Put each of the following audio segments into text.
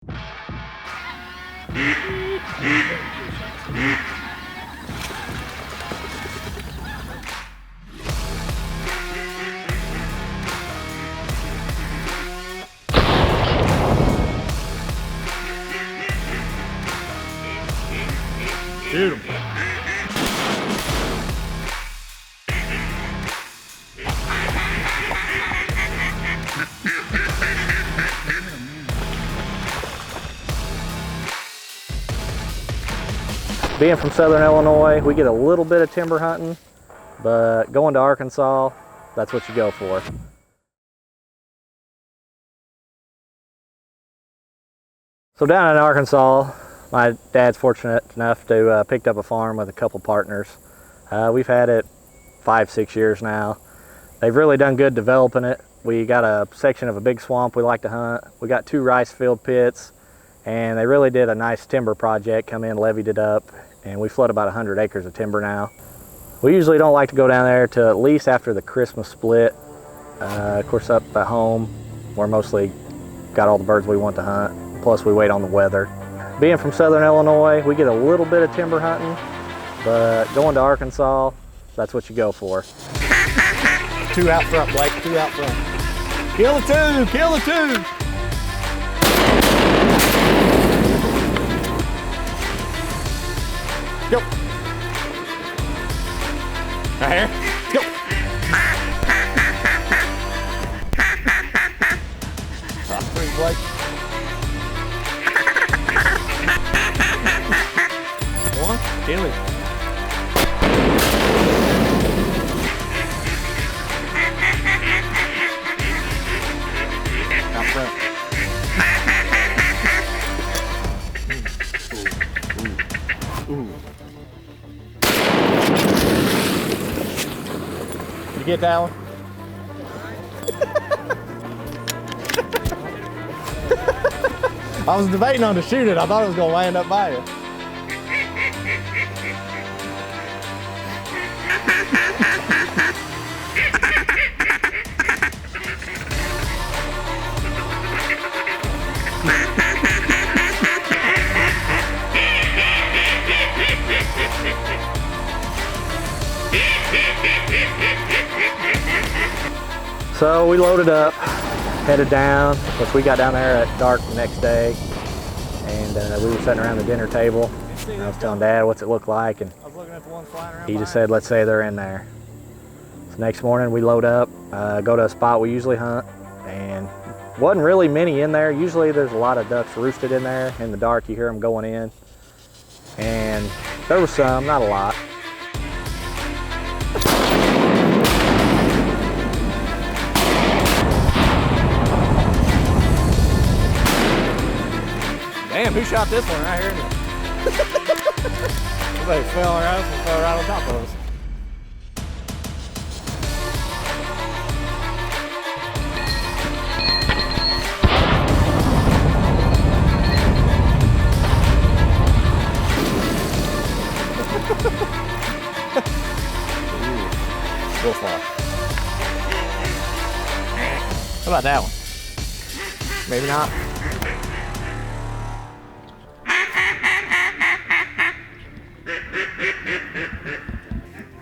Shoot him. Being from Southern Illinois, we get a little bit of timber hunting, but going to Arkansas, that's what you go for. So down in Arkansas, my dad's fortunate enough to picked up a farm with a couple partners. We've had it 5-6 years now. They've really done good developing it. We got a section of a big swamp we like to hunt. We got 2 rice field pits, and they really did a nice timber project, come in, levied it up, and we flood about 100 acres of timber now. We usually don't like to go down there till at least after the Christmas split. Of course, up at home, we're mostly got all the birds we want to hunt, plus we wait on the weather. Being from Southern Illinois, we get a little bit of timber hunting, but going to Arkansas, that's what you go for. 2 out front, Blake, 2 out front. Kill the 2, kill the 2. Go. Right here. Go. Top 3, Blake. One, kill him. Out front. Ooh. You get that one? I was debating on to shoot it. I thought it was going to land up by you. So we loaded up, headed down. Of course, we got down there at dark the next day, and we were sitting around the dinner table. And I was telling Dad what's it look like, and he just said, let's say they're in there. So next morning we load up, go to a spot we usually hunt, and wasn't really many in there. Usually there's a lot of ducks roosted in there. In the dark you hear them going in, and there was some, not a lot. Damn, who shot this one right here? Somebody fell right on top of us. Real far. How about that one? Maybe not.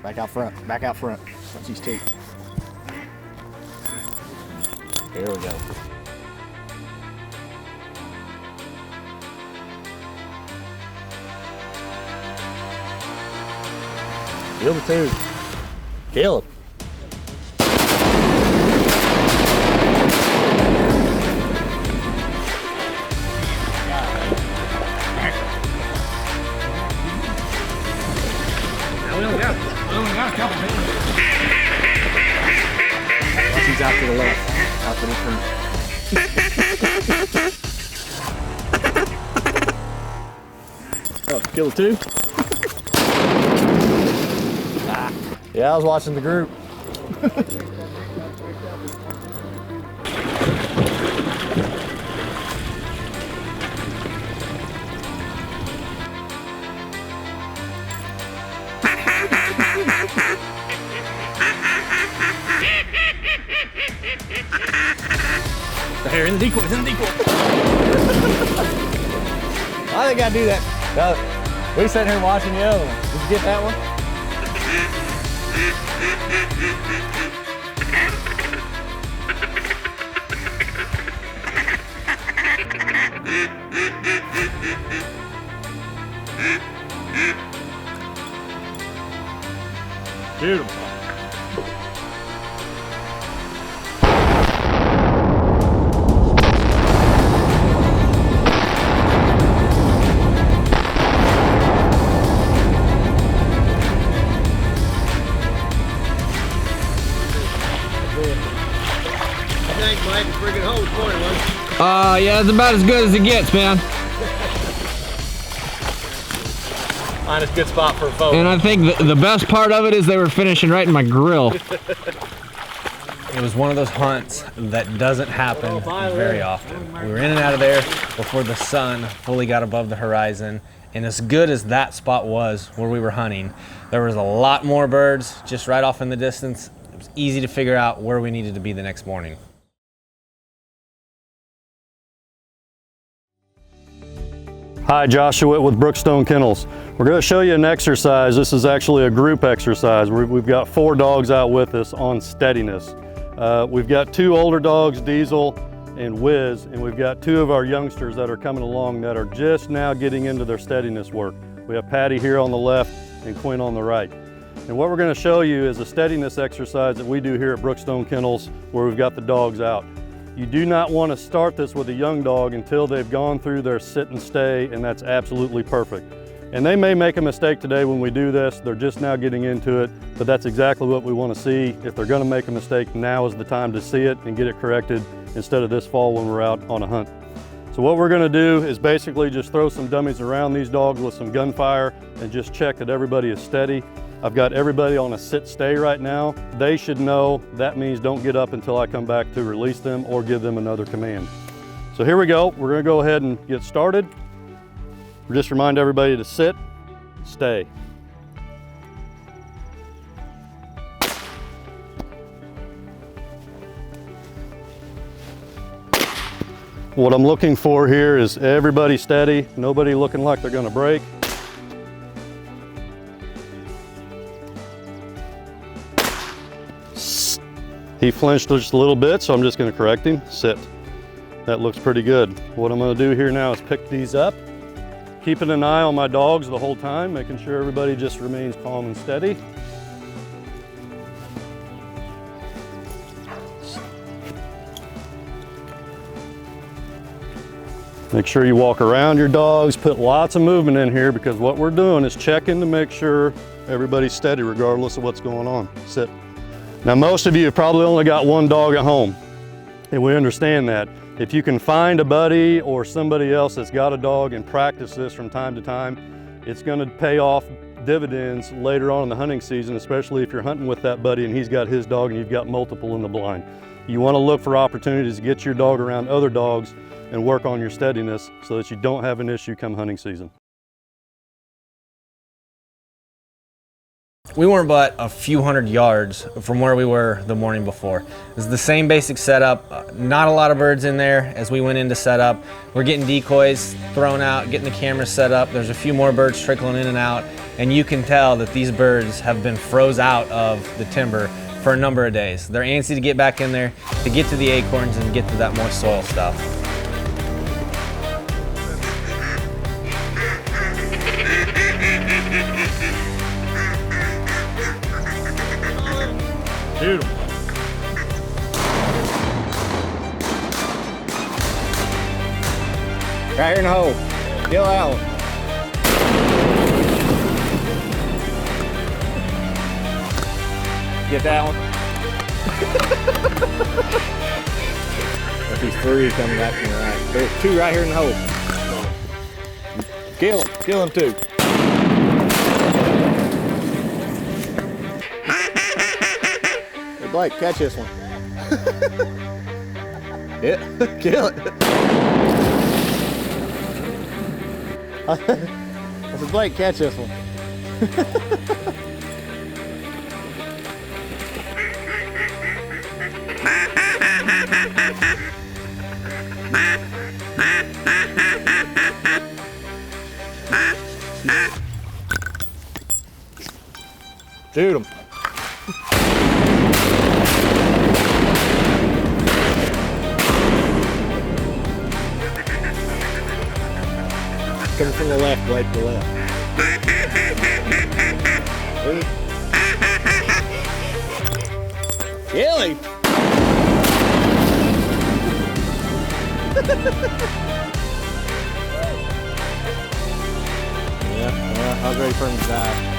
Back out front, back out front. Watch these 2. Here we go. Kill the 2. Kill him. We only got a couple minutes. She's out to the left, out to the front. Oh, kill the 2? Yeah, I was watching the group. Here, in the decoy, they gotta do that? We sitting here watching the other one. Did you get that one? Beautiful. Thanks, Mike. Friggin' hole this morning, wasn't it? Yeah, it's about as good as it gets, man. Find a good spot for a photo. And I think the best part of it is they were finishing right in my grill. It was one of those hunts that doesn't happen very often. We were in and out of there before the sun fully got above the horizon. And as good as that spot was where we were hunting, there was a lot more birds just right off in the distance. It was easy to figure out where we needed to be the next morning. Hi, Josh DeWitt with Brookstone Kennels. We're going to show you an exercise. This is actually a group exercise. We've got 4 dogs out with us on steadiness. We've got 2 older dogs, Diesel and Wiz, and we've got 2 of our youngsters that are coming along that are just now getting into their steadiness work. We have Patty here on the left and Quinn on the right. And what we're going to show you is a steadiness exercise that we do here at Brookstone Kennels where we've got the dogs out. You do not want to start this with a young dog until they've gone through their sit and stay, and that's absolutely perfect. And they may make a mistake today when we do this. They're just now getting into it, but that's exactly what we want to see. If they're going to make a mistake, now is the time to see it and get it corrected instead of this fall when we're out on a hunt. So what we're going to do is basically just throw some dummies around these dogs with some gunfire and just check that everybody is steady. I've got everybody on a sit-stay right now. They should know that means don't get up until I come back to release them or give them another command. So here we go. We're going to go ahead and get started. Just remind everybody to sit, stay. What I'm looking for here is everybody steady, nobody looking like they're going to break. He flinched just a little bit, so I'm just going to correct him. Sit. That looks pretty good. What I'm going to do here now is pick these up, keeping an eye on my dogs the whole time, making sure everybody just remains calm and steady. Make sure you walk around your dogs, put lots of movement in here because what we're doing is checking to make sure everybody's steady regardless of what's going on. Sit. Now most of you have probably only got 1 dog at home, and we understand that. If you can find a buddy or somebody else that's got a dog and practice this from time to time, it's going to pay off dividends later on in the hunting season, especially if you're hunting with that buddy and he's got his dog and you've got multiple in the blind. You want to look for opportunities to get your dog around other dogs and work on your steadiness so that you don't have an issue come hunting season. We weren't but a few hundred yards from where we were the morning before. It was the same basic setup, not a lot of birds in there as we went into setup. We're getting decoys thrown out, getting the cameras set up. There's a few more birds trickling in and out, and you can tell that these birds have been froze out of the timber for a number of days. They're antsy to get back in there, to get to the acorns and get to that moist soil stuff. Beautiful. Right here in the hole. Kill that one. Get that one. There's 3 coming back from the right. There's 2 right here in the hole. Kill him. Kill him too. Hey Blake, catch this one. Yeah, kill it. I said, Blake, catch this one. Shoot them. Coming from the left, Blake, to the left. Kill him! Yeah, I was ready for him to die.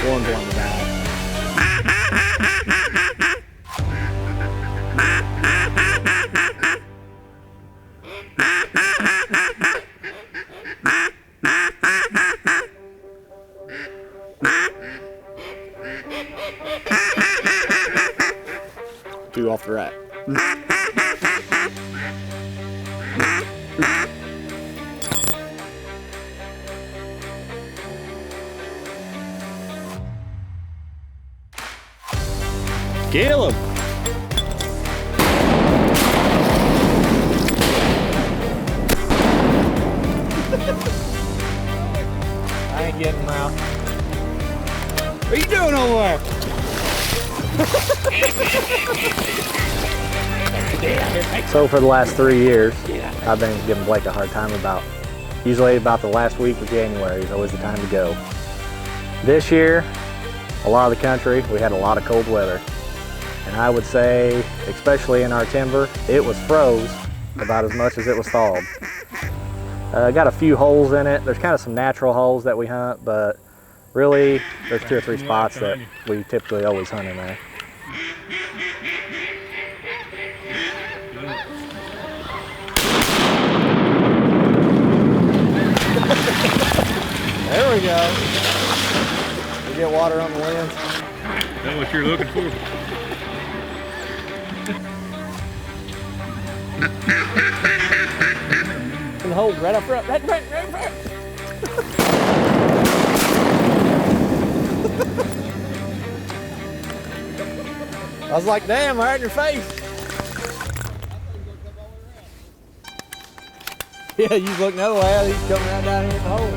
One's one to die. Two off the right. Kill him! I ain't getting him out. What are you doing over there? So for the last 3 years, I've been giving Blake a hard time usually about the last week of January is always the time to go. This year, a lot of the country, we had a lot of cold weather. And I would say, especially in our timber, it was froze about as much as it was thawed. Got a few holes in it. There's kind of some natural holes that we hunt, but really, there's 2 or 3 spots that we typically always hunt in there. There we go. You get water on the lens. Is that what you're looking for? In the hole, right up front, right front. I was like, damn, right in your face. Yeah, you look another way, he's coming right down here in the hole.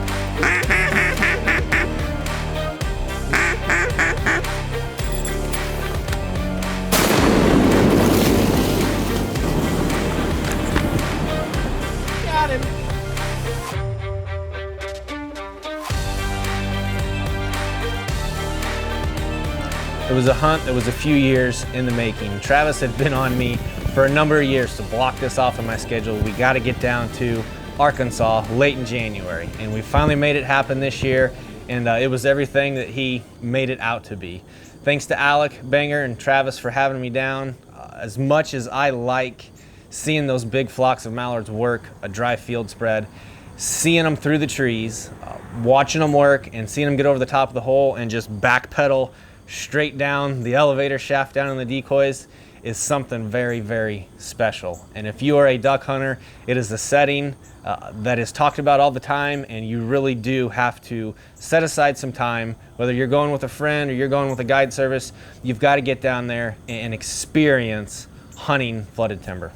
Got him. It was a hunt that was a few years in the making. Travis had been on me for a number of years to block this off of my schedule. We got to get down to Arkansas late in January, and we finally made it happen this year, and it was everything that he made it out to be. Thanks to Alec, Banger, and Travis for having me down. As much as I like seeing those big flocks of mallards work a dry field spread, seeing them through the trees, watching them work, and seeing them get over the top of the hole and just backpedal straight down the elevator shaft down in the decoys is something very, very special. And if you are a duck hunter, it is a setting that is talked about all the time, and you really do have to set aside some time, whether you're going with a friend or you're going with a guide service, you've got to get down there and experience hunting flooded timber.